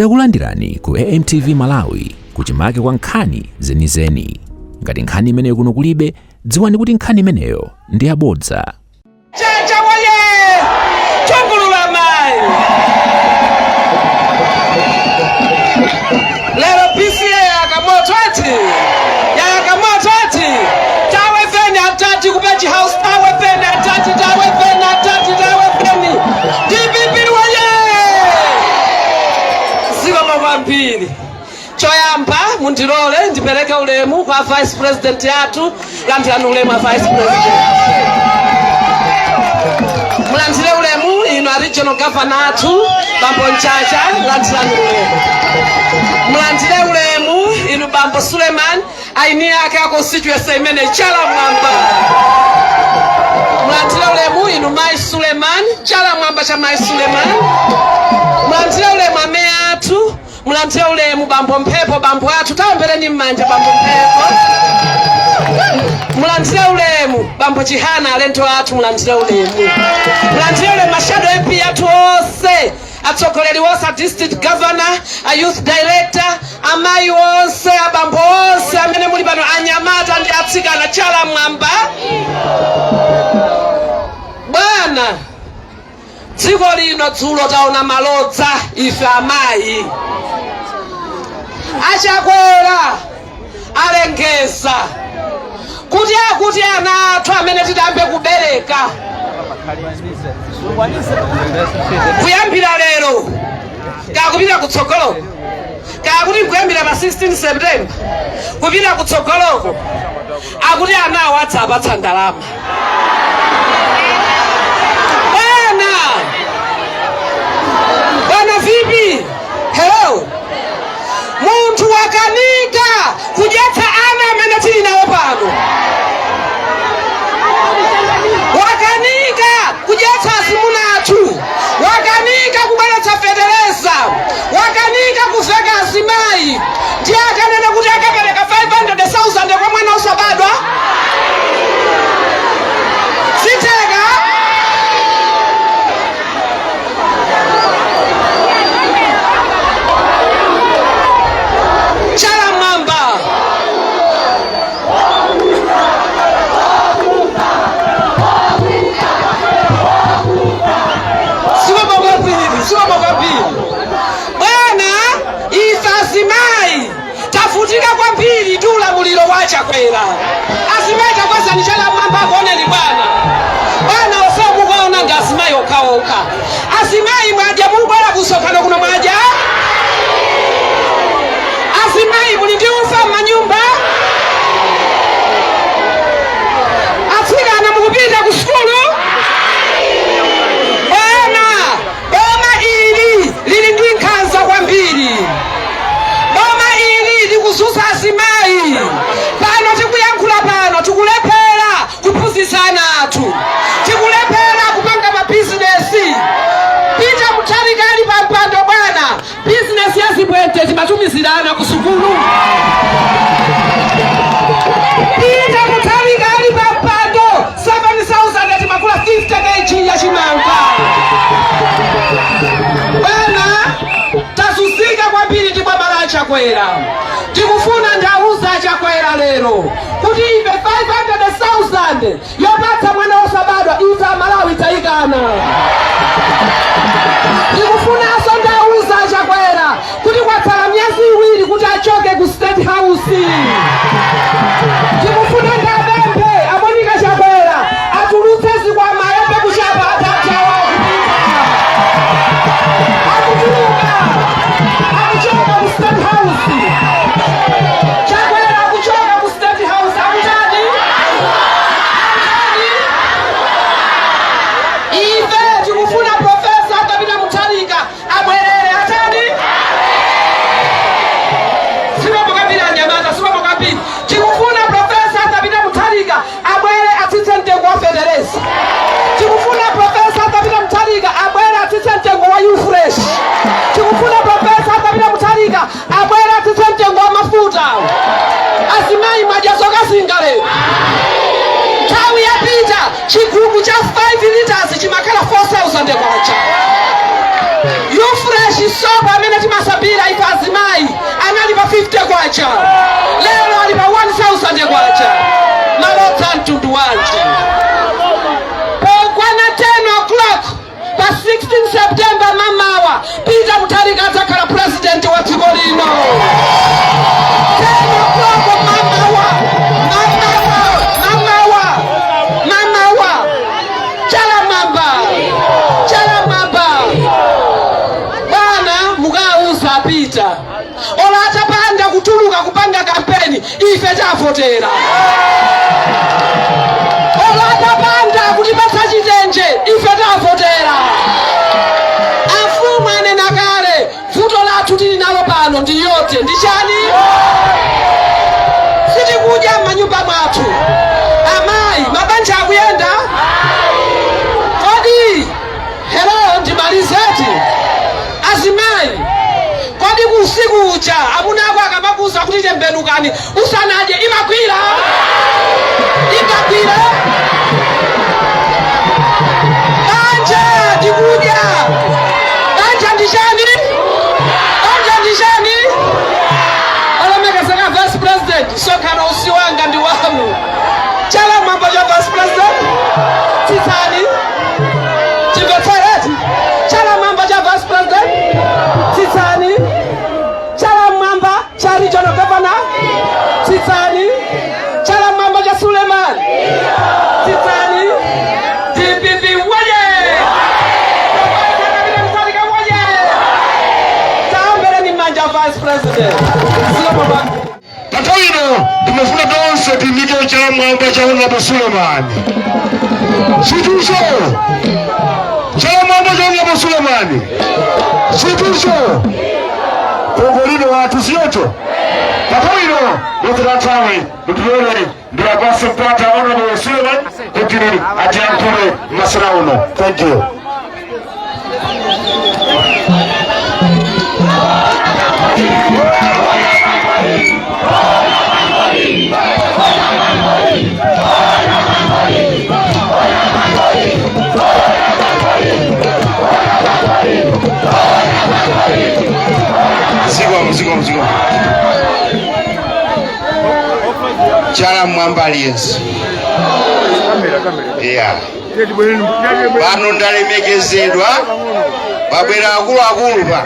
Takulandirani ku AMTV Malawi kuchimake kwa nkhani zenizeni. Ngati nkhani imeneyo kuno kulibe, dziwani kuti nkhani imeneyo ndi yabodza. Lero PCA yakamototi tawe feni atati kupechi house tawe feni atati DPP waye ziko mwampiri choyamba mundilole ndipereke ulemu kwa vice president yathu landirani ulemu wa vice president mulandire ulemu ino a regional governor athu Bambo Nchacha landirani ulemu mulandire ulemu inu Bambo Suleman aini yake a constituency imene chala mwamba mulandire ulemu inu Mai Suleman chala mwamba cha Mai Suleman mulandire ulemu ameya athu mulandire ulemu Bambo Mphepo Bambo athu tawambereni mmanja Bambo Mphepo mulandire ulemu Bambo Chihana alento athu mulandire ulemu mulandire ulemu mashado MP athu ose atsogoleri wonse district governor a youth director amayi onse abambo onse amene muli pano anyamata ndi atsikana chala mwamba bwana dziko lino dzulo taona malodza ife amayi Chakwera alengeza kuti ana athu amene tidambe kubereka kuyambira lero kakupita kutsogoloko kakuti kuyambira pa 16 September kupita kutsogoloko akuti anawo adzapatsa ndalama bwana vipi hello munthu wakanika kudyetsa ana amene tili nawo pano wakanika kudyetsa azimuna athu wakanika kubweretsa federeza wakanika kuveka azimayi ndiye akanena kuti akapereka 500,000 kwa mwana osabadwa siteka chala mwamba bwana ife azimayi tafutika kwambiri ndi ulamuliro wa Chakwera azimayi takwezani chala mwamba akuoneni bwana onse mukuona ndi azimayi okhaokha azimayi mwadya mukubwera kusonkhano kuno mwadya azimayi muli ndi ufa m'manyumba atsikana mukupita ku sukulu lili ndi nkhanza kwambiri boma ili likuzuza azimayi pano tikuyankhula pano tikulephera kuphunzitsa ana athu tikulephera kupanga mabizinesi pita muthalikali pa mpando bwana bizinesi ya zibwente timatumizirana ku sukulu pita muthalikali pa mpando 7,000 timakula 50 kg ya chimanga tazuzika kwambiri ndi bwama la Chakwera tikufuna ndauza Chakwera lero kuti ife 500,000 yopatsa mwana osabadwa ife Malawi tayikana tikufunanso ndauza Chakwera kuti kwatsala miyezi iwiri kuti achoke ku State House tikufuna ndapemphe amonika Chakwera atulutse zikwama yombe kuchapa atatawa akuchoka ku State House Chakwera akuchoka ku State House akutani ife tikufuna Profesa Tabita Mutharika abwerere atani sibamokapiri anyamata sibamokapiri tikufuna Profesa Tabita Mutharika abwere atsitse mtengo wa federesi tikufuna Profesa Tabita Mutharika abwere atsitse mtengo wa Ufresh tikufuna Profesa Tabita Mutharika abwere atsitse mtengo wa mafuta azimayi mwajazoka zingale nthawi yapita chigubu cha 5 liters chimakhala 4,000 kwacha Fresh sopo amene timasapira ife azimayi anali pa 50 kwacha, lero ali pa 1000 kwacha. Malota mtundu wanji pokwana 10 o'clock pa 16 September mamawa Peter Mutharika adzakhala president wa dziko lino. 10 o'clock mamawa Peter ola atapanda kutuluka kupanga kampeni ife tafotera. Ola atapanda kutipatsa chitenje ife tafotera. Afumu anena kale vuto lathu tili nalo pano ndi yote ndi chani? Sitikudya m'manyumba mwathu. Amayi mabanja akuyenda? Kodi hello ndimalizeti azimayi kodi kusiku ucha amuna ako akamakuza kuti tembenukani usanaje imakwira? Ikagwira banja ndikudya. Banja ndishani? Banja ndishani? Olemekezeka vice president sokhala usi wanga ndi wanu. Chala mwamba cha vice president titani chimvetsereti. Chala mwamba cha vice president titani. Chala mwamba cha regional governor titani. Chala mwamba cha Suleman titani. DPP waje. Tambere ni manja vice president. Sio baba. Patoino tumefuna donse timike chala mwamba cha Honorable Suleman. Situsho. Chala mwamba cha Honorable Suleman. Situsho. Kongolino watu siyoto. Patoino utratawe mtuwele ndia basi mpata Honorable Suleman kutiri ajiampure masrauno. Thank you. Mzigo. Chala mwamba aliyense. Yeah. Bano ndalemekezedwa babwera akulu pa.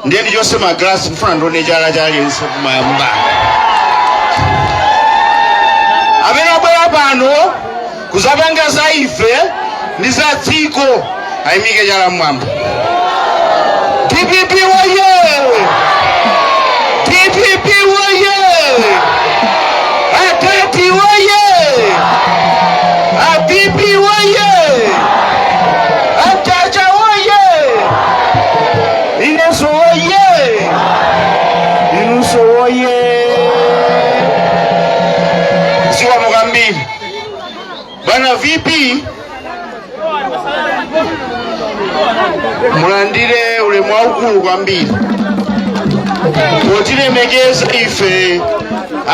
Ndiye ndichose maglasi mfuna ndone chala chaliyense kumwamba. Amene abwera pano kuzapanga za ife ndi za dziko ayimike chala mwamba. DPP waye! DPP waye! Atati waye! Abibi waye! Atacha waye! Ineso waye! Inuso waye! Siwa Mugambili. Bana vipi? Mulandire ule mwaukulu kwambiri. Kotilemekeza ife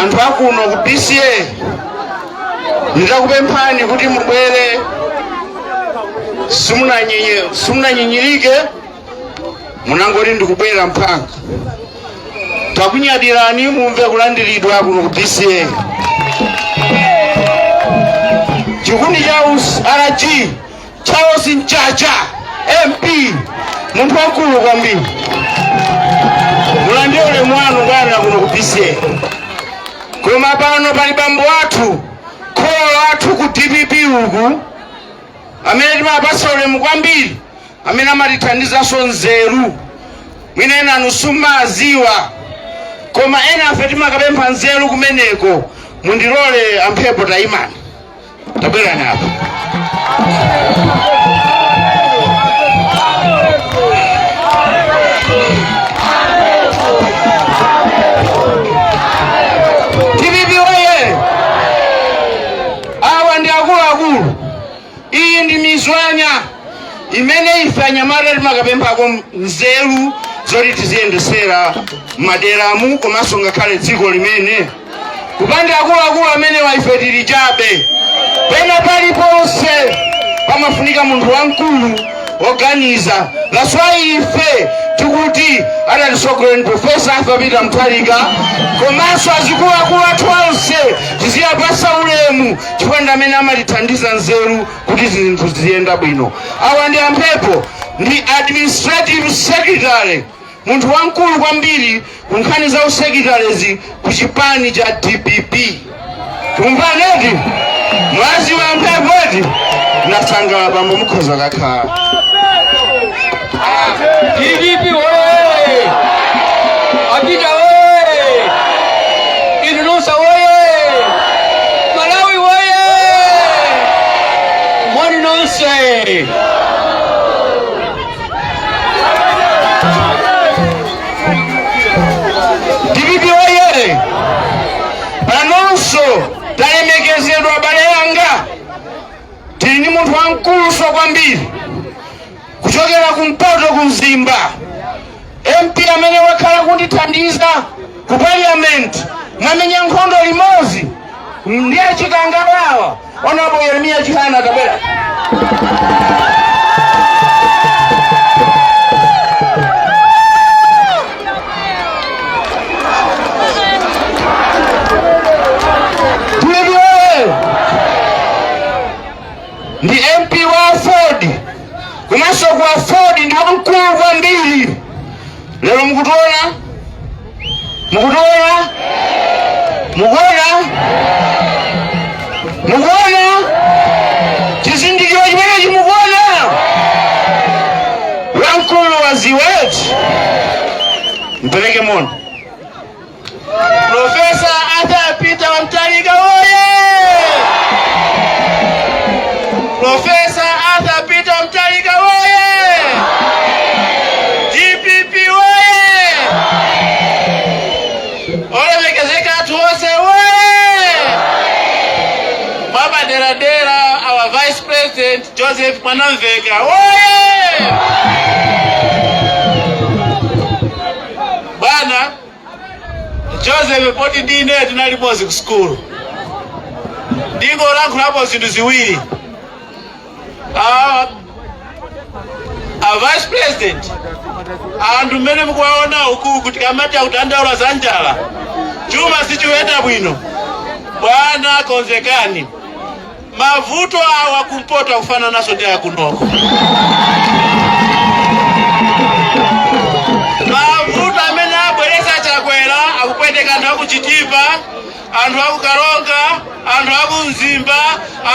anthu akuno ku PCA. Ndakupemphani kuti mubwere simunanyinyirike munangoti ndikubwera mphanga. Takunyadirani mumve kulandiridwa kuno ku PCA. Chikundi cha RG Charles Nchacha MP muntu wakulu kwambiri. Mulandire ule mwanu ngana kuno ku PCA. Koma pano pali bambo wathu kholo wathu ku DPP uku amene timapasa ulemu kwambiri, amene amatithandizanso nzeru. Mwina ena anusumaziwa koma ena afe timakapempha nzeru kumeneko. Mundilole amphepo tayimani tabwera napo. DPP waye! Awa ndi akulu. Iyi ndi mizwanya imene ife anyamata timakapemphako nzeru zoti tiziyendesera maderamu komanso ngakhale dziko limene. Kupanda akulu amene waife tili chabe. Pena paliponse pamafunika munthu wamkulu organiza. That's why ife tikuti adatisogolera Profesa Atapita Mutharika komanso azikuluakulu athu onse tiziyapasa ulemu chifukwa ndi amene amatithandiza nzeru kuti zinthu ziyenda bwino. Awa ndi amphepo ndi administrative secretary, munthu wamkulu kwambiri ku nkhani za usekretarezi ku chipani cha DPP. Tumvaneti mwazi wa mphepo eti nasangala pambo mukhoza kakhala. DPP oye! Apita oye! Inunusa oye! Malawi oye! Mwani nonse! DPP oye! Panonso talemekezedwa abale yanga, tili ndi munthu wamkuluso kwambiri kuchokera kumpoto kumzimba, MP amene wakhala kundithandiza ku parliament mwamenya nkhondo limodzi ndiye chikangalawa onapo Yeremiya Chihana Chakwera. Ndi MP wa Ford kumaso kwa Ford ndi wamkulu kwambiri. Lero mukuona chizindikiro chimenechi mukuona wamkulu wa ziweti. Mpeleke moni Profesa Atapita Mutharika oye! Profesa Atapita Mutharika oye! DPP oye! Olemekezeka athu onse oye! Baba Deradera, our Vice President Joseph Mwanamveka oye! Bwana Joseph poti dine tinali mozi ku school. Ndingo lankhulapo zinthu ziwiri. A Vice President anthu mmene mukuwaona uku kuti kamati akudandaula za njala chuma sichiwenda bwino. Bwana konzekani, mavuto awa kumpoto akufana naso ndi akunoko. Mavuto amene abweresa Chakwera akupweteka anthu akuchitipa, anthu akukalonga, anthu akumzimba,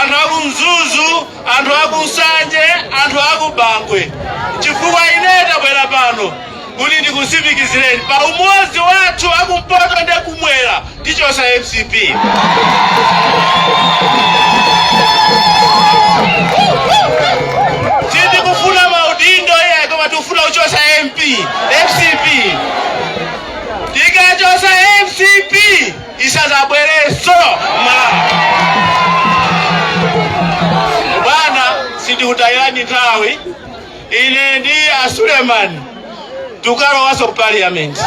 anthu akumzuzu, anthu akusanje, anthu akubangwe. Chifukwa ine tabwera pano kuti ndikusimikizireni pa umodzi wathu akumpoto ndi kumwera tichosa MCP. Sindikufuna maudindo iye koma tikufuna kuchosa MCP. Tikachosa MCP isazabwereso bwana. Sindikutayirani nthawi, ine ndi a Suleman tukalowaso ku parliament.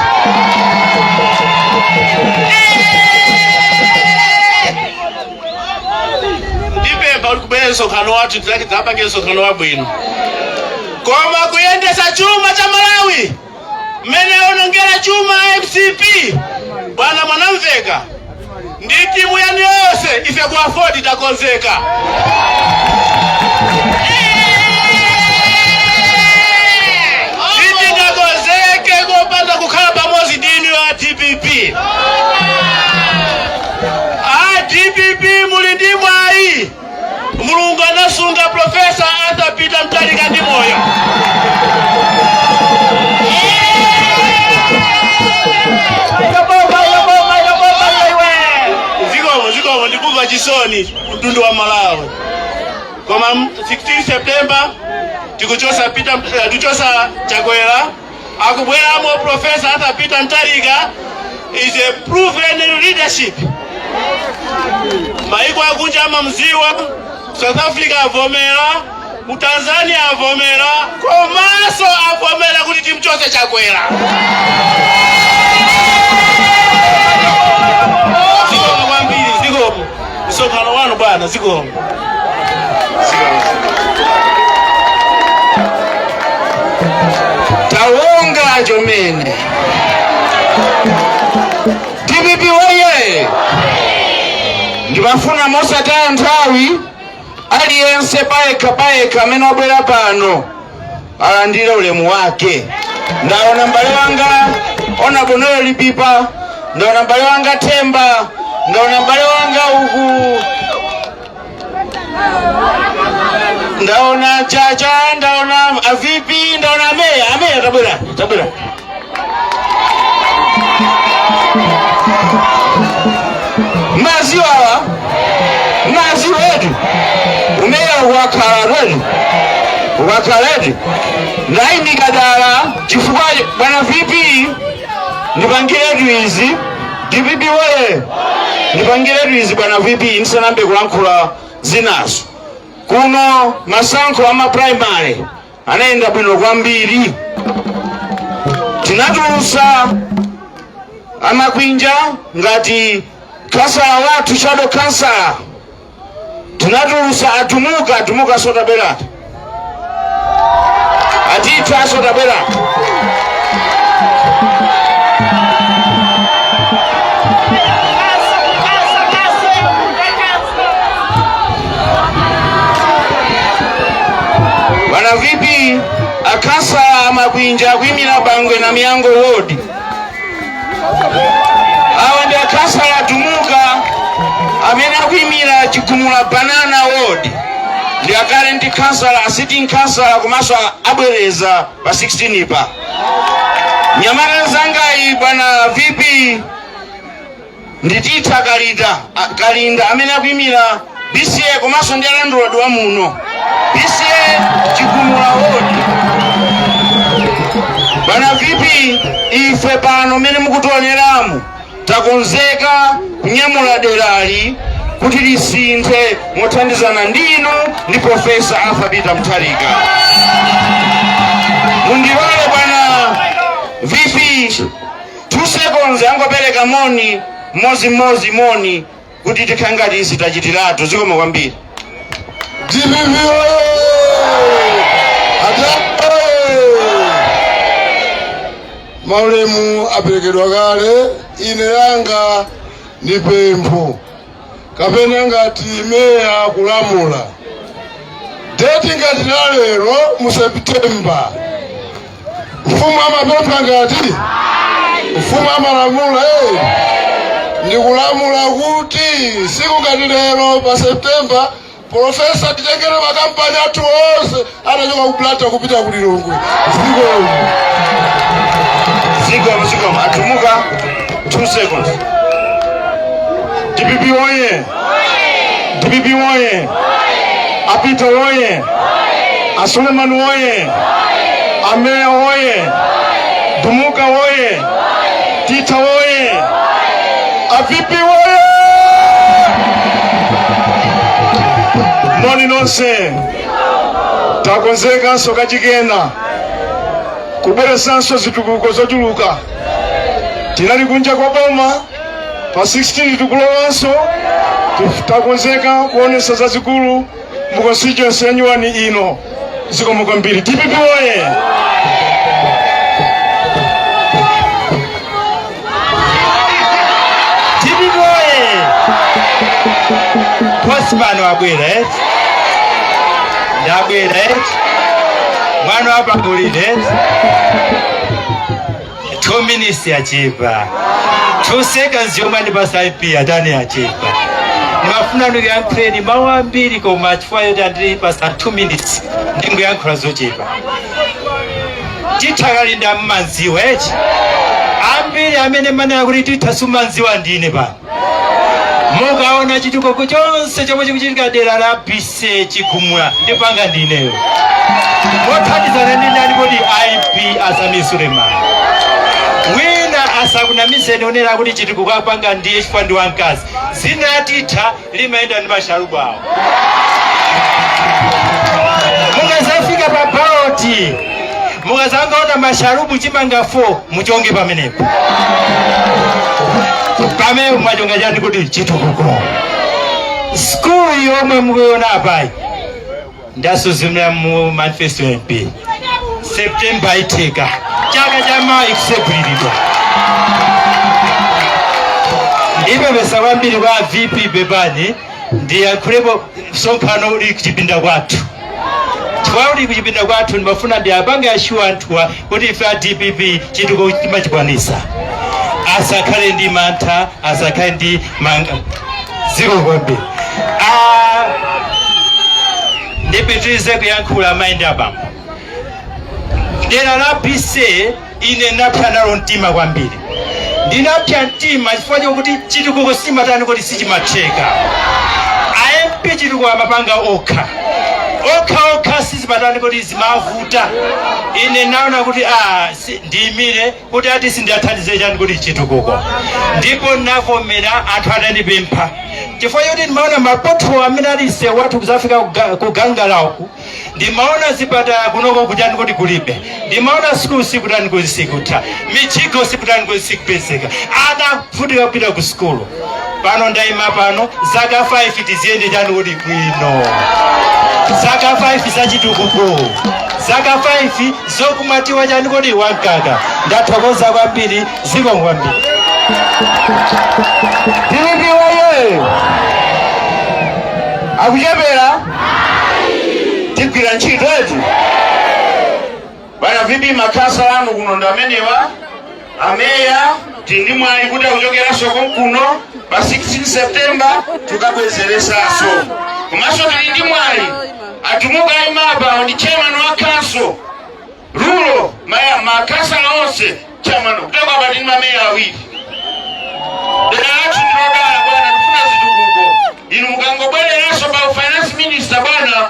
Ndipemba kuti kubwera msonkhano wathu tidzapange msonkhano wabwino, koma kuyendesa chuma cha Malawi mmene onongera chuma MCP bwana Mwanamveka ndi timu yanu yonse ife ku Ford takonzeka. Sitingakonzeke kopanda kukhala pamodzi ndinu a DPP. A DPP muli ndi mwayi, Mulungu anasunga Profesa Atapita Mutharika ndi moyo. Zikomo ndikumva chisoni mtundu wa Malawi. Koma 16 September tikuchosa Chakwera, akubweramo Profesa Atapita Mutharika is a proven leadership. Maiko akunja mziwa, South Africa avomera, Tanzania avomera, komanso avomera kuti timchose Chakwera. Zikomo kwambiri, zikomo. Msonkhano wanu bwana, zikomo. kumene. DPP woye! Ndimafuna mosataya nthawi aliyense payekha amene wabwera pano alandire ulemu wake. Ndaona m'bale wanga ona bonolo lipipa, ndaona m'bale wanga Themba, ndaona m'bale wanga uku, ndaona Chacha, ndaona avipi, ndaona ameya tabwera. Mazi wetu umeya wakhala wetu ndaindikadala chifukwa bwana vipi ndipangiretu izi. DPP woye ndipangiretu izi bwana vipi ndisanambe kulankhula zinazo. Kuno masankho ama primary anayenda bwino kwambiri. Tinatulusa amakwinja ngati kansala wathu shadow kansala. Tinatulusa atumuka sotabelata atita sotabelata. Bwana vipi akansala amakwinja kwimira Bangwe na Miyango ward. Awa ndi akansala atumuka amene akwimira Chigumula Banana ward. Ndi current councilor, sitting councilor komanso abwereza pa 16 pa. Nyamata zangayi bwana vipi ndititha Kalinda amene akwimira BCA komanso ndi landlord wa muno BCA Chigumula ward. Bwana vipi ife pano mene mukutioneramu takonzeka kunyamula derali kuti lisinthe mothandizana ndinu ndi Profesa Alphabet Mutharika. Mundiwale bwana vipi 2 seconds angopereka moni mmodzi moni kuti tikhangati isi tachitiratu zikomo kwambiri. DPP maulemu aperekedwa kale. Ine yanga ndi pempho kapena ngati meya kulamula deti ngati lero mu September mfumu amapempha ngati mfumu amalamula ndikulamula kuti siku ngati lero pa September Profesa titengere makampani athu onse anachoka kuplata kupita kulilongwe. Ziko atumuka 2 seconds. DPP woye! DPP woye! Apita woye! Suleman woye! Ameya woye! Dumuka woye! Tita woye! Avipi woye! Moni nonse takonzeka soka chikena kubweresanso zitukuko zochuluka. Tinali kunja kwa boma pa 16 tikulowanso takonzeka kuonesa zazikulu mu constituency yanyuwani ino. Zikomo kwambiri. DPP woye! DPP woye! Postman wabwera ndabwera mwana wapangulire 2 minutes yachipa 2 seconds yomwe ndipasa IP atani yachipa. Nimafuna ndiyankhuleni mawu ambiri koma chifukwa yoti andipasa 2 minutes ndingoyankhula zochipa. Titakalinda mmanziwa ambiri amene manena kuti titasumanziwa ndine pano. Mukaona chitukuko chonse chomwe chikuchitika dera la BCA Chigumula ndipanga ndineyo. Mothandizana ndi ndani kuti IP Asami Suleman. Wina asakunamizeni onera kuti chitukuko apanga ndiye chifukwa ndi wamkazi. Zinatitha limayenda ndi masharubu awo. Mukazafika pa bauti mukazangaona masharubu chimanga 4 muchonge pamenepo. Pame mwachonga chani kuti chitukuko. School yomwe mukuona apai ndasuzumira mu manifesto MP September itika chaka chama ikusekulilidwa ibe besawambiri kwa VP bebani ndiye kulepo sonkano uli kuchipinda kwathu chifukwa uli kuchipinda kwathu ndimafuna ndi apange ashuwa anthuwa kuti ife a DPP chituko timachikwanisa asakhale ndi mantha asakhale ndi manga ziko kwambiri ndipitirize kuyankhula maindi abambo dera la PC ine napsa nalo mtima kwambiri ndinapsa mtima chifukwa chokuti chitukuko simatani kuti sichimatheka AMP chitukuko amapanga okha sizimatani kuti zimavuta ine naona kuti ndiyimire kuti ati sindiathandize chani kuti chitukuko ndipo navomera anthu atandipempha chifukwa choti ndimaona mapotho amene alise wathu kuzafika kugangalaku ndimaona zipatala kunoko kutani kuti kulibe ndimaona sikulu sikutani kuti sikutha michigo sikutani kuti sikupezeka anavutika kupita ku sikulu pano ndayima pano zaka 5 tiziyende chani kuti bwino zaka 5 zachitukuko zaka 5 zokumatiwa chani kuti wankaka ndathokoza kwambiri ziko kwambiri DPP waye akuchepera tigwira ntchito eti bana VP makhasa anu kuno ndamenewa ameya tindi mwayi kuti akuchokeranso kuno pa 16 September tukabwezeresanso komanso tili ndi mwayi atumuka imapa ndi chairman wa council rulo makhasa onse chairman kutoka patini mameya awiri dera lathu ndilodala bwana ndifuna zitukuko inu mukangobwereranso pa finance minister bwana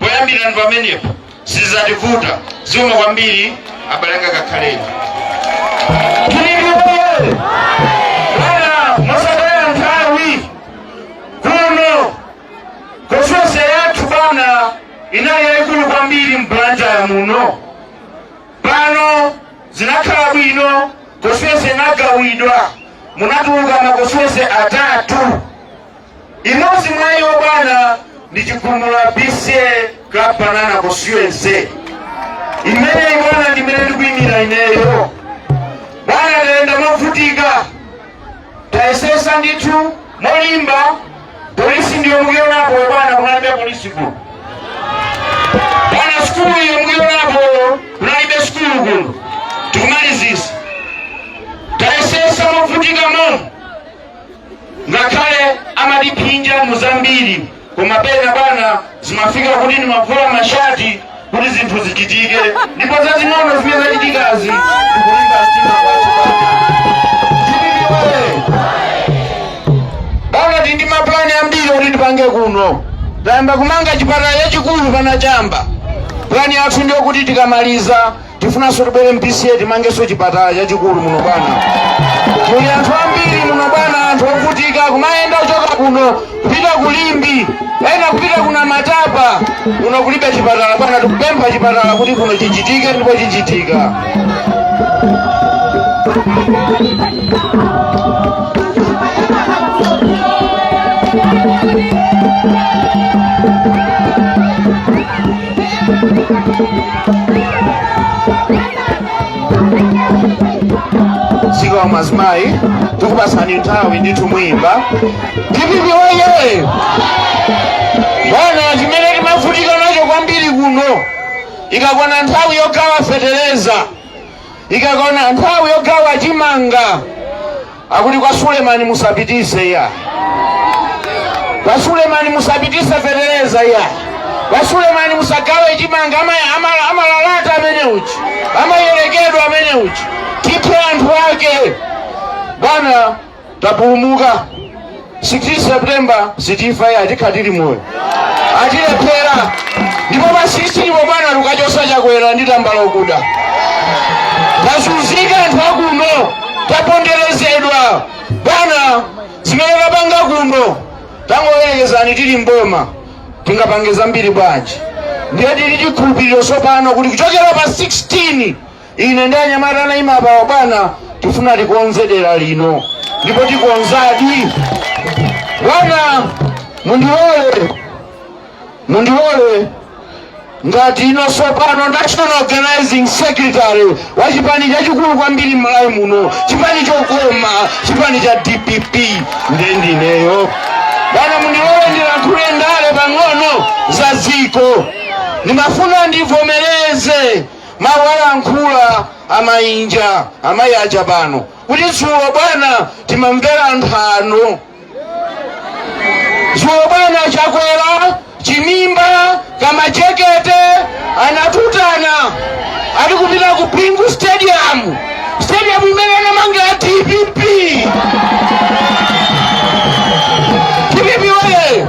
poyambira ndi pamenepo sizativuta ziwoma kwambiri abalanga kakhaleni tuliliwe bwana mosataya nthawi kuno kosose yathu bwana inali yayikulu kwambiri mbulanja ya muno pano zinakhala bwino kosose inagawidwa munatuluka makosose atatu imodzi mwa iwo bwana ndi chigumula BCA Club Banana constituency imene bwana ndimene ndikuyimira ineyo bwana tayenda movutika tayesesa ndithu molimba polisi ndiyo mukionapo bwana kunalibe polisi kuno bwana skulu iyo mukionapo kunalibe skulu kuno tikumalizisa tayesesa movutika mono ngakhale amadiphinja muzambiri koma pena bwana zimafika kuti ndimavula mashati kuti zinthu zichitike ndipo zazing'ono zimene zachitikazi ndikulimba mtima kwacho bwana tindi maplani ambiri kuti tipange kuno tayamba kumanga chipatala chachikulu panachamba plani yathu ndiyo kuti tikamaliza tifunanso tibwere MPCA timangenso chipatala chachikulu muno bwana muli anthu ambiri muno bwana anthu ovutika kumayenda kuchoka kuno kupita kulimbi ena kupita kuna matapa kuno kulibe chipatala bwana tikupempha chipatala kuti kuno chichitike ndipo chichitika ziko amazimayi tikupasani nthawi ndithu mwimba DPP waye bwana chimene timavutika nacho kwambiri kuno ikakwana nthawi yogawa fetereza ikakwana nthawi yogawa chimanga akuti kwa Suleman musapitise ya kwa Suleman musapitise fetereza ya kwa Suleman musagawe chimanga amalalata amene uchi amayerekedwa amene uchi tiphe anthu ake bwana tapulumuka 16 September sitifa ya tikhatili moyo atilephera ndipo pa 16 bwana tukachosa Chakwera nditambala okuda tasuzika anthu akuno taponderezedwa bwana zimene tapanga kuno tangoyerekezani tili mboma tingapange zambiri bwanji ndiye tili chikhulupiriro sopano kuti kuchokera pa 16 ine ndi anyamata anayima apawo bwana tifuna tikonze dera lino ndipo tikonzadi bwana mundiwole ngati inonso pano National Organizing Secretary wa chipani chachikulu kwambiri m'Malawi muno, chipani chokoma, chipani cha DPP ndineyo. Bwana mundilole ndilankhule ndale pang'ono za dziko. Ndimafuna ndivomereze mawu alankhula amayinja amayaja pano kuti dzulo bwana timamvera anthu ano. Dzulo bwana Chakwera, Chimimba, Kamachekete anatutana ali kupita ku Bingu Stadium imene anamangira DPP. DPP weye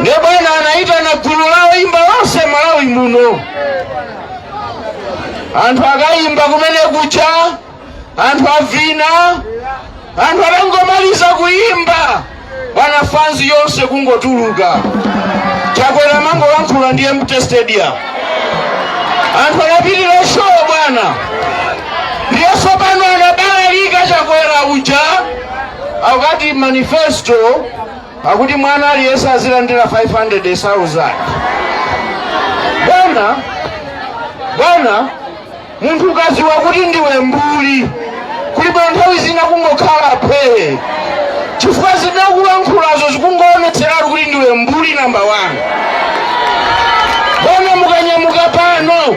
ne bwana anaita na gulu lao imba lonse Malawi muno. Anthu akayimba kumene kucha, anthu avina, anthu atangomaliza kuyimba bwana fanzi yonse kungotuluka. Chakwera mangolankhula ndi Empty Stadium. Anthu anapitira show bwana. Ndiyeso pano anabalalika Chakwera uja akati manifesto akuti mwana aliyesa azilandira 500,000. Bwana munthu ukaziwa kuti ndiwe mbuli kulibe nthawi zina kungokhala phe. Chifukwa zinakulankhulazo zikungoonetseratu kuti ndiwe mbuli namba 1. Bwana mukanyamuka pano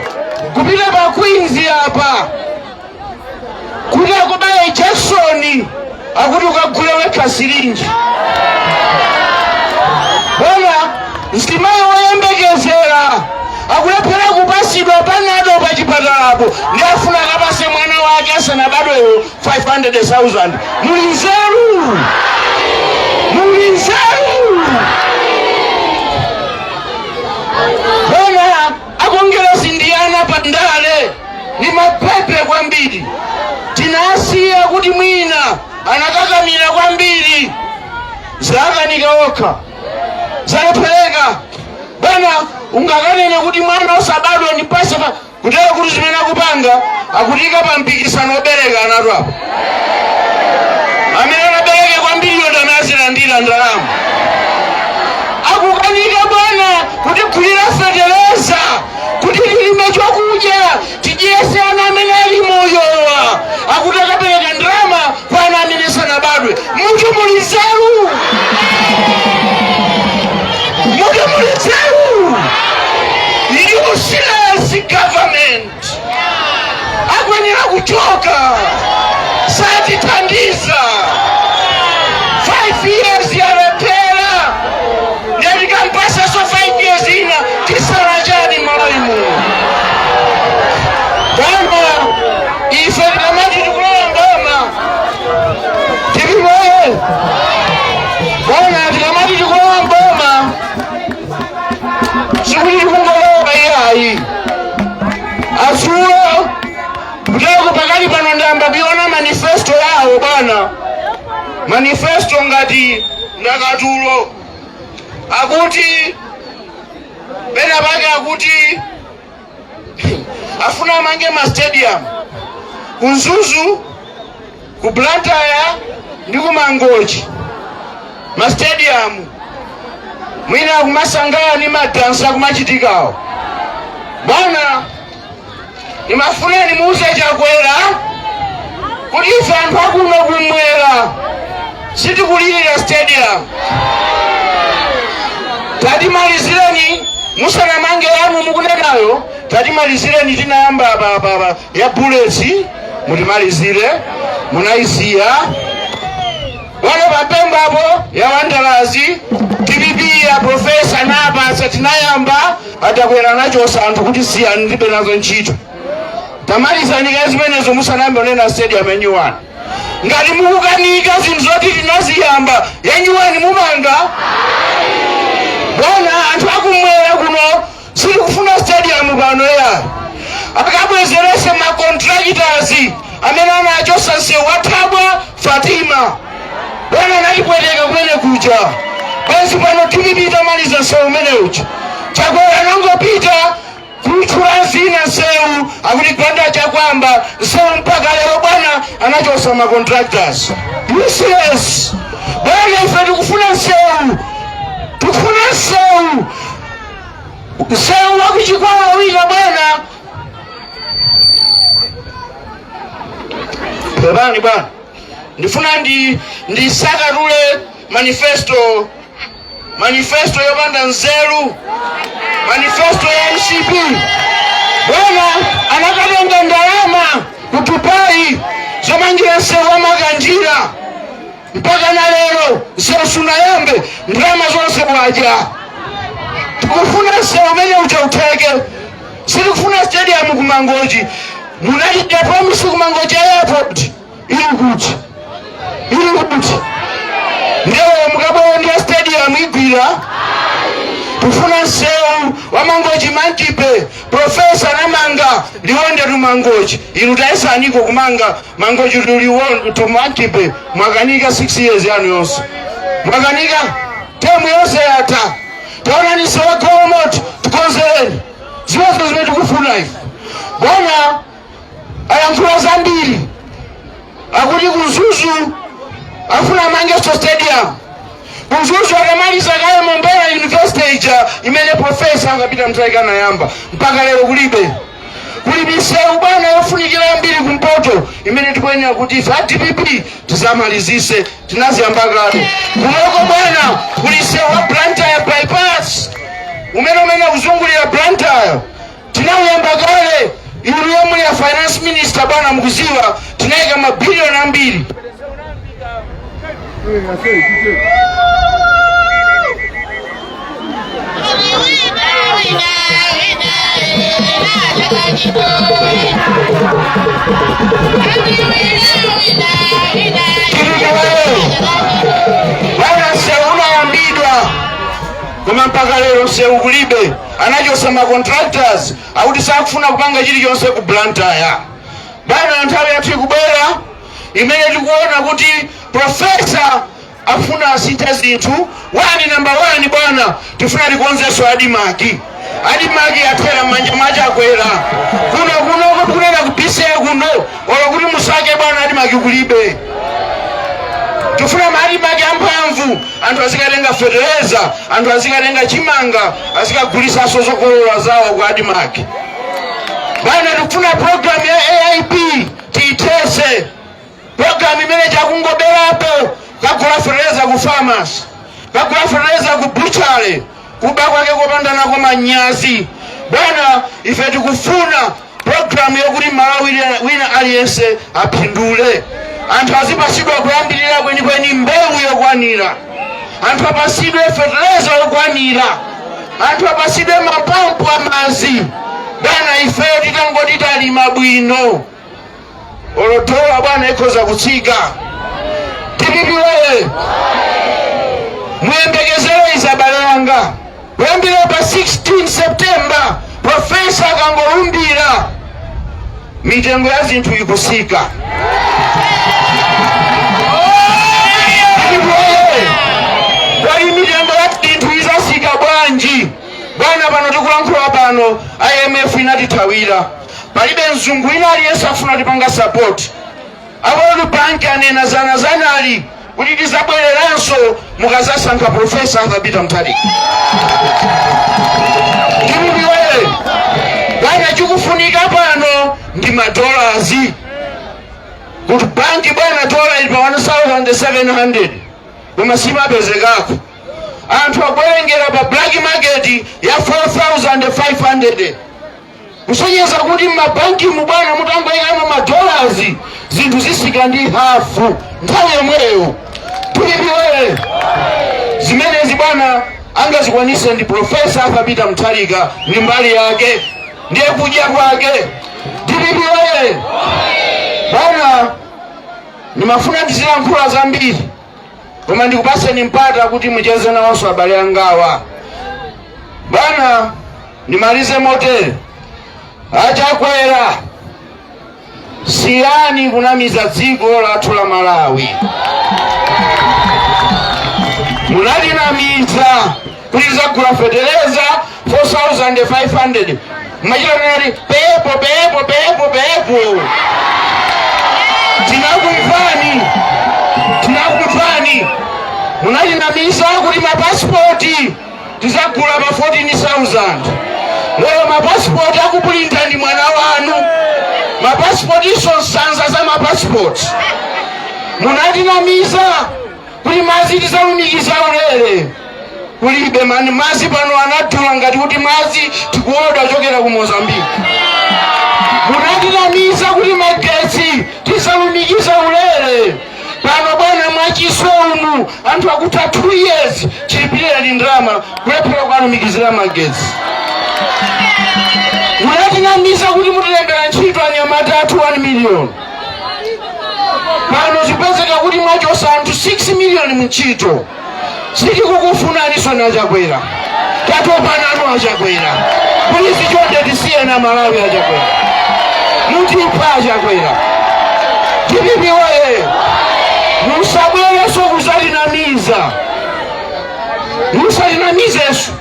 kupita pa Queens apa kuti akubaye Jackson akuti ukagule wekha sirinji. Bwana msimayi woyembekezera akulephera kupasidwa panado pa chipatalapo ndi afuna akapase mwana wake asanabadweyo 500,000. Muli nzeru. Bwana akongera sindiyana pandale ni mapepe kwambiri. Tinasiya kuti mwina anakakamira kwambiri zakanika okha zalephereka. Bwana ungakanene kuti mwana osabadwa ni pasa kutera kuti zimene akupanga akutika pa mpikisano obereka anatu apo. Amene anabereke kwambiri yonda azilandira ndalama. Akukanika bwana kuti kulira fetereza kuti tilime chokudya tidyese ana amene ali moyowa. Akuti akapereka ndalama kwa ana amene sanabadwe. Munthu muli nzeru. Useless government akwenera kuchoka satithandiza 5 years yalepera ndetikampasa so 5 years ina tisala chani Malawi muno. Bwana ife tikamati tikulowa mboma tipiboye. Bwana tikamati tikulowa mboma sikuti tikungolowa iyayi. Asulo kuteko pakali pano ndamba biona manifesto yawo bwana. Manifesto ngati ndakatulo akuti pena pake akuti afuna mange ma stadium kunzuzu ku Blantyre ndi ku Mangochi. Ma stadium mwina kumasangala ni madansa kumachitikawo. Bwana nimafuna nimuuze Chakwera kuti ife anthu akuno kumwera sitikulirira stadium. Tatimalizireni musanamange yanu mukunenayo, tatimalizireni tinayamba ya bullets mutimalizire munaisiya. Wale papemba hapo ya wandalazi TPP ya profesa napa tinayamba atakwera nacho santhu kuti siyani ndibe nazo ntchito. Tamalizani zimenezo musanambe onena stadium yenyuwani. Ngati mukukanika zinthu zoti tinaziyamba yenyuwani mumanga. Bwana anthu akumwera kuno sili kufuna stadium pano ya. Akabwezerese ma contractors amene anachosa nsewu Watabwa Fatima. Bwana nalipweteka kumene kuja. Basi pano TPP tamaliza nsewu umene uja. Chakwera nangopita kuchula zina nsewu akulikwenda chakwamba nsewu mpaka lero bwana anachosa ma contractors. Useless. Bwana ife tukufuna nsewu. Tukufuna nsewu. Msewu wa kuchikwala wina bwana. Pebani bwana. Ndifuna ndisakarule manifesto yopanda nzeru, manifesto ya MCP. Bwana anakatenga ndalama kutupai zomangira nsewu wa makanjira mpaka na lero nsewu sunayambe ndalama zonse bwaja. Tukufuna nsewu mwenye uchauteke, sitikufuna stadium kumangoji. Munachita promise kumangoji airport ili kuti ndewe mukabondia stadium igwira. Tufuna nsewu wa mangoji mantipe profesa namanga liwonde tu mangoji ilu taisaniko kumanga mangoji tuliwonde tu mantipe mwakanika 6 years yanu yonse mwakanika temu yonse yata taona nisewa government tukonzereni ziwezo zime tukufuna hivi. Bwana ayankula zambiri akuti kuzuzu afuna Mangesto stadium. Kuzuzu akamaliza kaya Mombera University imene profesa angapita mtaika na yamba mpaka lero kulibe msewu bwana yofunikira mbiri kumpoto imene tukwenya kuti ife DPP tizamalizise tinaziyambakatu kuloko bwana kulisewu wa Blantyre bypass umene kuzungulira Blantyre tinawuyambakale ilu yomwe ya finance minister bwana mukuziwa tinaika mabilioni ambiri. Bwana nsewu unayambidwa koma mpaka lero nsewu kulibe. Anachosema contractors akuti sakufuna kupanga chilichonse ku Blantyre. Bwana nthawi yathu ikubwera imene tikuona kuti profesa afuna asinthe zinthu. Number 1 bwana tifuna tikonzenso adimaki athera manja mwa Chakwera kuno kunena kupise kuno olokuti musake bwana adimaki kulibe. Tufuna maadimaki amphamvu anthu azikatenga fertilizer, anthu azikatenga chimanga, azikagulisa zokolola zawo kwa adimaki. Bwana tufuna program ya AIP tiitese program imene chakungoberapo kagula fertilizer ku farmers, kagula fertilizer ku butchery, kuba kwake kopandana kwa manyazi. Bwana ife tikufuna program yokuti Malawi wina aliyense aphindule. Anthu azipasidwa kuyambirira kweni mbewu yokwanira, anthu apasidwe fertilizer yokwanira, anthu apasidwe mapampu amazi. Bwana ife titangoti talima bwino olotola bwana ikhoza kutsika. DPP wewe muyembekezere izabale yanga kuyambira pa 16 September profesa akangolumbira mitengo ya zinthu ikusika. Kwa hii mitengo ya zinthu izasika bwanji bwana pano tikulankhula pano IMF inatithawira palibe mzungu ina aliyense afuna tipanga support. Abolu banki anena zanali kuti tizabwereranso mukazasankha profesa akapita mtalika. Ndimubiwe bwana chikufunika pano ndi $. Kuti banki bwana dola ili pa 1,700 koma simapezekako. Anthu akwerengera pa black market ya 4,500 kusonyeza kuti mabanki mubwana mutangoyikamo $, zinthu zisika ndi hafu nthawi yomweyo. Tulipiwe zimenezi bwana angazikwanise ndi profesa akapita mtalika ndi mbali yake ndiye kudya kwake. Tulipiwe bwana nimafuna ndizilankhula zambiri koma ndikupaseni mpata kuti mucheze nawonso abale angawa. Bwana nimalize motere Chakwera siyani kunamiza dziko lathu la Malawi. Munatinamiza kuti zagula fertilizer 4,500 machira nati pepo. Tinakumvani. Munatinamiza kuti mapasipoti tizagula pa 14,000. lero mapasipoti akupulinta ndi mwana wanu. Mapasipoti iso nsanza za mapasipoti. Munatinamiza kuti madzi tisalumikiza ulere. Kulibe mani madzi pano anadula ngati kuti madzi tikuoda chokera ku Mozambique. Munatinamiza kuti magetsi tisalumikiza ulere. Pano bwana mwachisonu anthu akuta 2 years chilipirira ndi ndrama kulephera kukalumikizira magetsi. Munatinamiza kuti mutilembera ntchito anyamata 1 million. Pano zipezeka kuti mwachosa anthu 6 million mntchito. Sikikukufunaniso na Chakwera. Tatopanano a Chakwera. Polisi chonde tisiye na Malawi a Chakwera. Mutipa a Chakwera. DPP oye. Musabwere so kusatinamiza. Musatinamizeso.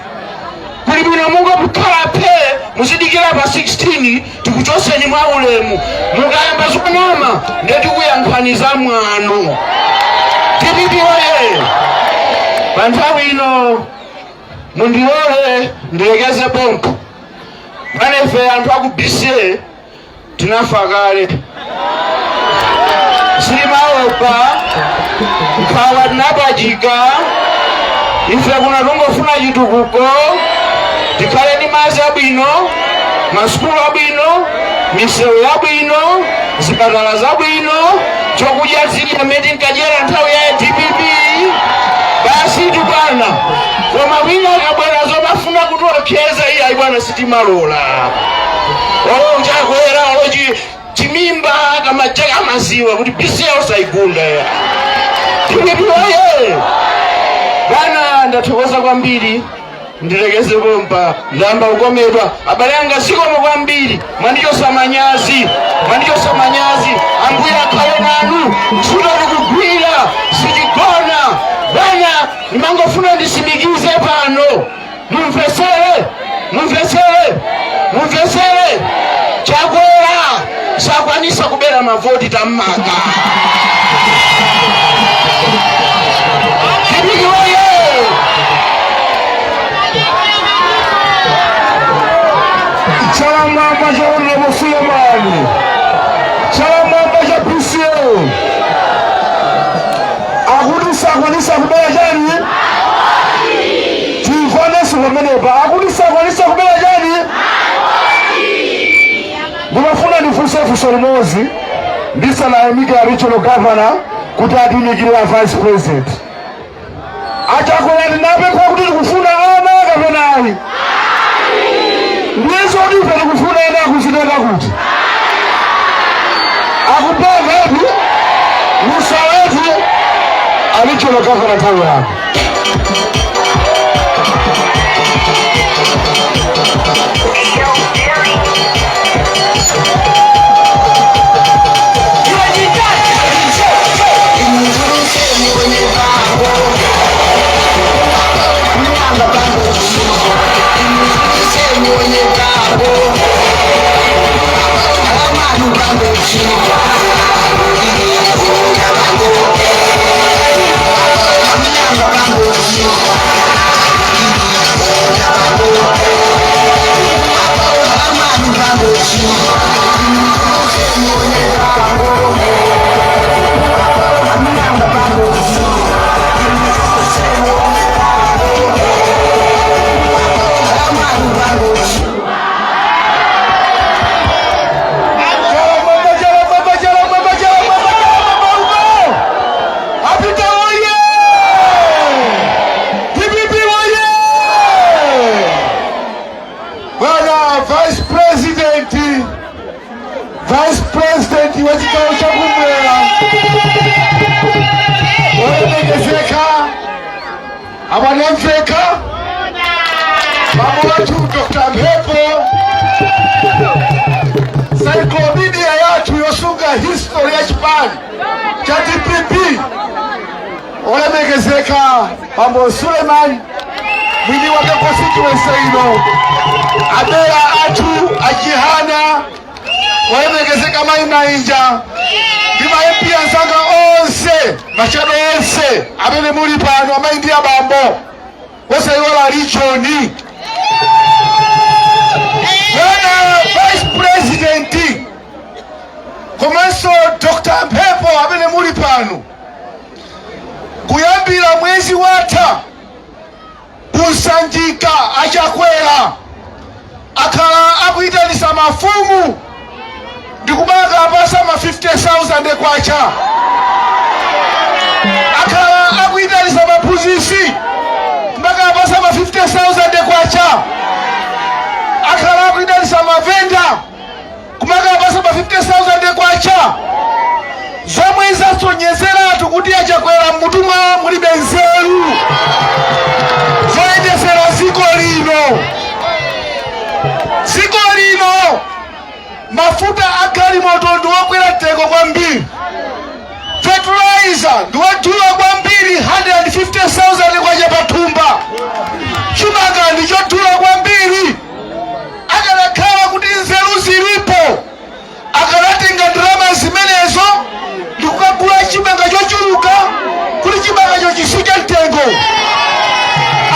Kuli bwino mungu mukhala pe musidikira pa 16 tikuchoseni mwa ulemu. Mukayamba zokunama ndeti kuyankhaniza mwano. DPP oye. Panthawi ino mundilole ndilekeze pompo. Panefe anthu akubise tinafa kale. Silimaopa nkhawa tinapachika. Ife kuna tungofuna chitukuko. Tikhale ndi madzi abwino, masukulu abwino, misewu yabwino, zipatala zabwino, chokudya zili amene nkajera nthawi ya DPP. Basi tukwana. Koma wina akabwera zomafuna kutiopseza iya bwana sitimalola. Olo Chakwera olo chimimba kamachaka maziwa kuti biseo saigunda ya. DPP oye. Bwana ndathokoza kwambiri. Ndilekeze pompa ndamba ukomedwa abale anga sikomo kwambiri mwandichosa manyazi ambwira khale nanu ntchito tikugwira sichigona. Bwana nimangofuna ndisimikize pano mumvesere Chakwera sakwanisa kubera mavoti tammaka. Chalamamba cha Honorable Suleman. Chalamamba cha PCO. Akudisa kubera jani? Tifone Suleman. Akudisa kubera jani? Mumafuna nifunse Solimozi. Ndisa na Emika Regional Governor kuti atunikirira Vice President. Achakwera ndinape kwa kuti kufuna ana kapenayi. Ndizo ndife tikufuna ena kuzitenda kuti. Akupanga epi, Musa wetu, Regional Governor tawe hapa. Vice President wa chikao cha kumwera wamegezeka abanemfeka mama watu Dr. Mhepo encyclopedia yatu yosunga history ya chipani cha DPP wamegezeka mambo Suleman mwini wa constituency ino abera atu ajihana wamegezeka maina inja bima pia nsanga onse machado onse abene muri pano amaindi ya bambo wose yola regioni Bwana Vice President komanso Dr. Mphepo amene muli pano, kuyambira mwezi watha kusanjika achakwera akhala akuyitanisa mafumu ndikumaka apasa ma 50,000 kwacha, akhala akuyitanisa maphunzisi mpaka apasa ma 50,000 kwacha, akhala akuyitanisa mavenda kumaka apasa ma 50,000 kwacha. Zomwe zasonyezeratu kuti achakwera mmutu mwawo mulibe nzeru zoyendesera dziko lino. Dziko lino mafuta a galimoto ndi okwera mtengo kwambiri, fertilizer ndi wodula kwambiri 150,000 kwacha pathumba, chimanga ndi chodula kwambiri. Akanakhala kuti nzeru zilipo akanatenga ndalama zimenezo ndikukagula chimanga chochuluka kuti chimangacho chisike mtengo.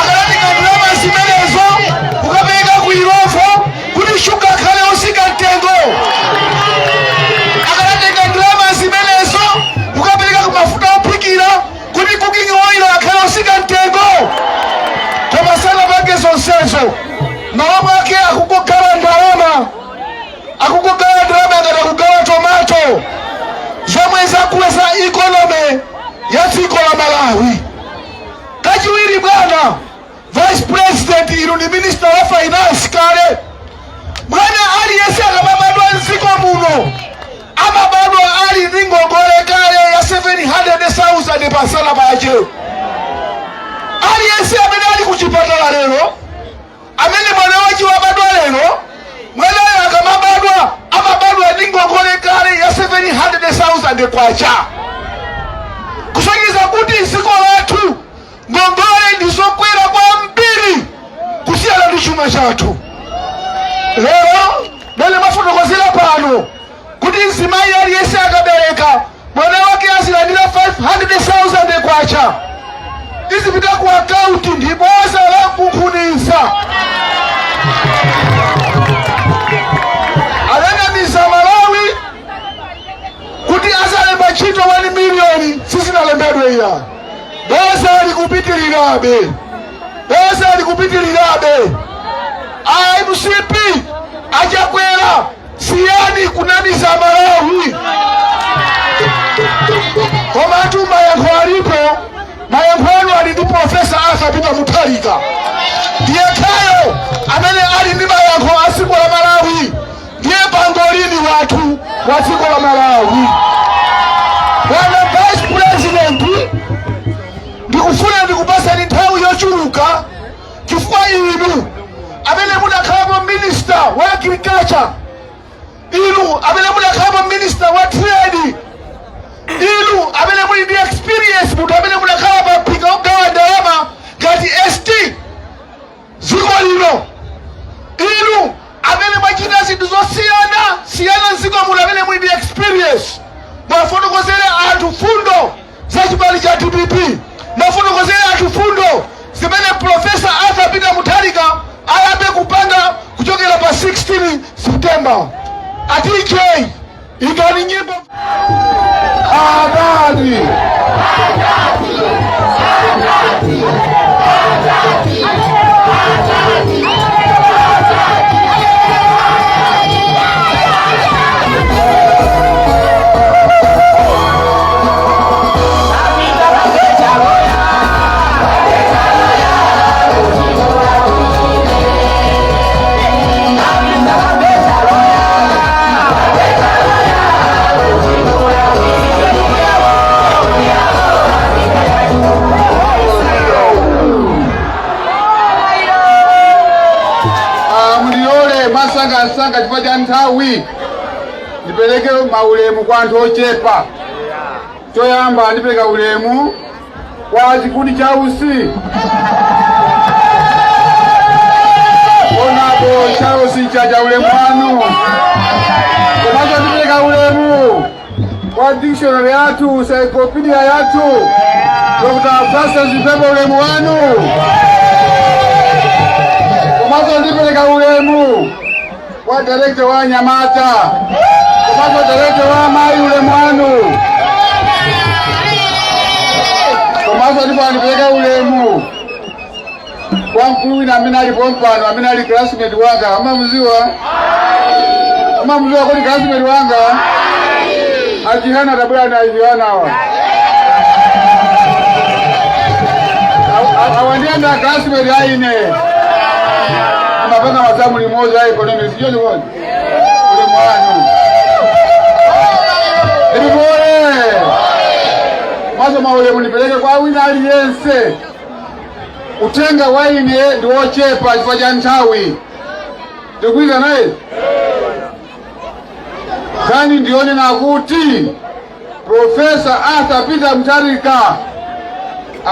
Akanatenga ndalama zimenezo kukapereka ku Ilofo kuti shuga akhale osika mtengo. Akanatenga ndalama zimenezo kukapereka ku mafuta ophikira kuti cooking oil akhale osika mtengo. Koma sanapake zonsezo, malo mwake akugogawa ndalama, akugogawa ndalama ngati kugawa tomato, zomwe zakweza ikonomi ya dziko la Malawi. Kachiwiri bwana Vice President, inu ni Minister wa Finance kale. Mwana aliyense akamabadwa mdziko muno amabadwa ali ndi ngongole kale ya 700,000 pasala pache. Aliyense amene ali kuchipatala lero, amene mwana wachi wabadwa lero, mwanayo akamabadwa amabadwa ndi ngongole kale ya 700,000 kwacha. Kusonyeza kuti dziko lathu ngongole ndizokwera kwambiri kusiyana ndi chuma chathu. Lero mene mafotokozera pano kuti mzimayi aliyense akabereka mwana wake azilandira 500,000 kwacha, izipita ku akaunti ndipo osalankhuniza. Ananamiza Malawi kuti azalemba ntchito 1 million sizinalembedwe iya. Boza likupitirirabe, boza likupitirirabe. MCP achakwera siyani kunamiza Malawi. Komatu mayankho alipo, mayankho anu ali ndi Profesa Arthur Mutharika. Ndiye khayo amene ali ndi mayankho a dziko la Malawi, ndiye pangolini wathu wa dziko la Malawi. Bwana Vice President, ndikufuna ndikupasani nthawi yochuluka chifukwa inu amene mudakhalapo Minister wa Agriculture, inu amene mudakhalapo Minister wa Trade, inu amene muli ndi experience, munthu amene mudakhala pa mpika ogawa ndalama ngati ST dziko lino, inu amene mwachita zinthu zosiyana mdziko muno, amene muli ndi experience, mwafotokozere anthu fundo za chipani cha DPP, mwafotokozere anthu fundo zimene Profesa Arthur Mutharika ayambe kupanga kuchokera pa 16 September. ATK ikani nyimbo Adadi sanga chifukwa cha nthawi ndipeleke maulemu kwa anthu ochepa. Choyamba ndipereka ulemu kwa chikundi cha usi onapo chausi cha ulemu wanu. Komanso ndipereka ulemu kwa dictionary yathu, encyclopedia yathu, Dr. Francis Mphepo ulemu wanu. Komanso ndipereka ulemu kwa director wa Nyamata, kwa director wa Mai ule mwanu, kwa ndipo anipeleka ulemu kwa mkuu na mimi nalipompano, mimi nali classmate wanga, ama mziwa kwa classmate wanga, ajihana tabia na ajihana hawa. Awandianda classmate haine. Mapanga matamu ni moja ya economics, sio ni wote. Ule mwanu. Ebibore. Maso maule munipeleke kwa wina aliyense. Utenga waine ndio chepa ifaja ntawi. Tukwiza naye. Kani ndione na kuti Profesa Arthur Peter Mutharika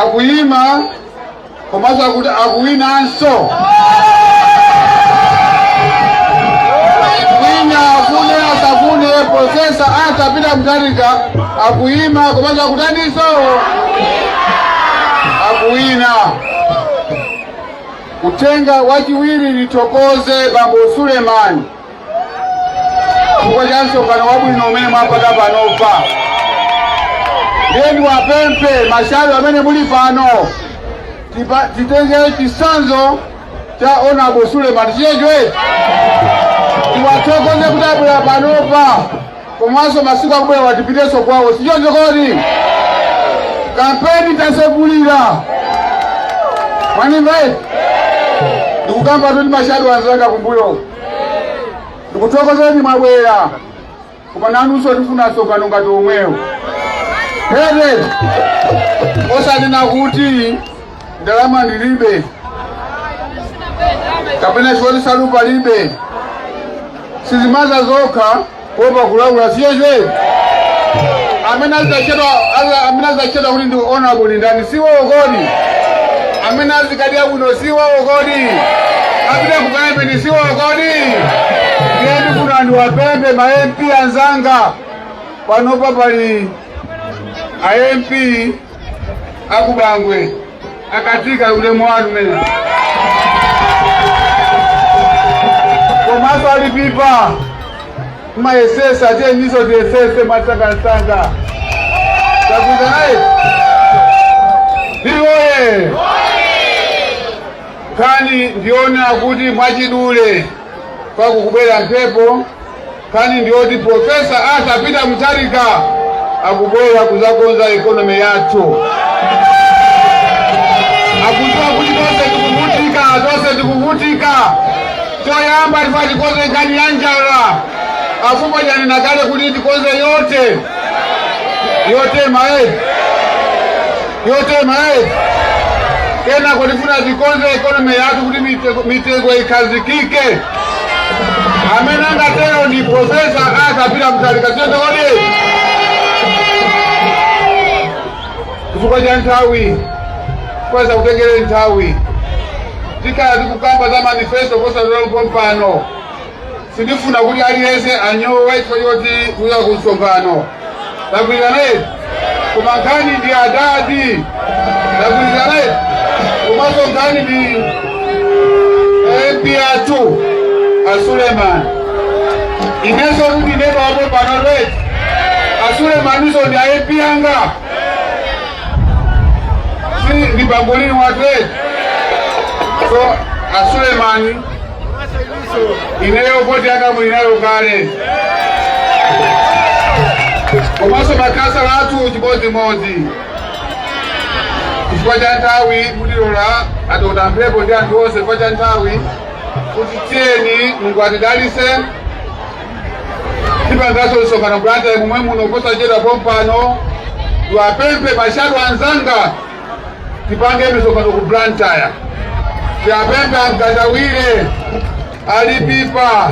akuima komaso akuina anso afune asafune Profesa Arthur Peter Mutharika akuima komaso akutaniso akuina utenga wachiwiri litokoze bambo Suleman kwa janso kana wabuli nomene mwapata panopa Yeni wapempe mashari wamene muli pano titenge chisanzo cha Honorable Suleman siyejwe tiwatokoze kutabula panopa komanso masiku akubwera watipiteso kwawo sijonjo kodi kampeni tasebulira mwanimba ndikukamba tuli mashari wanzanga kumbuyo ndikutokozeni mwabwera kumananunso tifuna sokano ngati omwewo Hele, osa nina kuti ndalama ndilibe kapena shwari salupa libe sizimaza zoka kopa kulawula siyejwe amena zachedwa kuti ndi honorable ndani siwo ogodi amena zikadia kuno siwo ogodi kapita kukaembe ni siwo ogodi yendi kuna ndi wapembe ma MP anzanga panopa pali AMP akubangwe akatika ule mwanu mene komaso alipipa maesesa je niso diesese mataka takuza naye ndiwoye kani ndiona kuti mwachidule kwa kukubela mpepo kani ndioti Profesa Arthur Peter Mutharika akubwera kuzakonza economy yathu akuzwa kuti tose tikuvutika choyamba tifati konze nkani ya njala afupa jani nakale kuti tikonze yote mae kena kutifuna tikonze economy yathu kuti mitego ikazikike amenanga tero ni Profesa Arthur Peter Mutharika siyotokodi kufuka jantawi kwaza kutegele ntawi tika tikukamba za manifesto kosa pompano sindifuna kuti aliyese anyowe choyoti kuya kusompano takwizane kumankani ndi adadi takwizane kumaso nkani ndi MP2 Suleman ineso kuti neba wapo pano lwetu Suleman iso ndi MP anga ni bambulini watu wetu so Suleman ineyo poti aka mwinayo kale komaso makasa watu chimodzimodzi chifukwa cha nthawi kutilola atonda mphepo ndi anthu onse chifukwa cha nthawi kuti tiyeni Mulungu atidalitse tipangaso msonkhano kulanda kumwe muno posachedwa pompano tiwapemphe mashadu anzanga tipange misonkhano ku Blantyre tiwapemphe amkatawire alipipa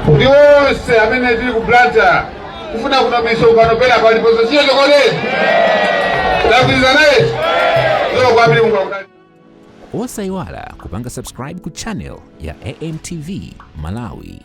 ndi onse amene tili ku Blantyre kufuna kuno misonkhano pena paliponse siyo chokolezi takwizanaye ndiyo kwambiri Mulungu akudalitse. Osayiwala kupanga subscribe ku channel ya AMTV Malawi.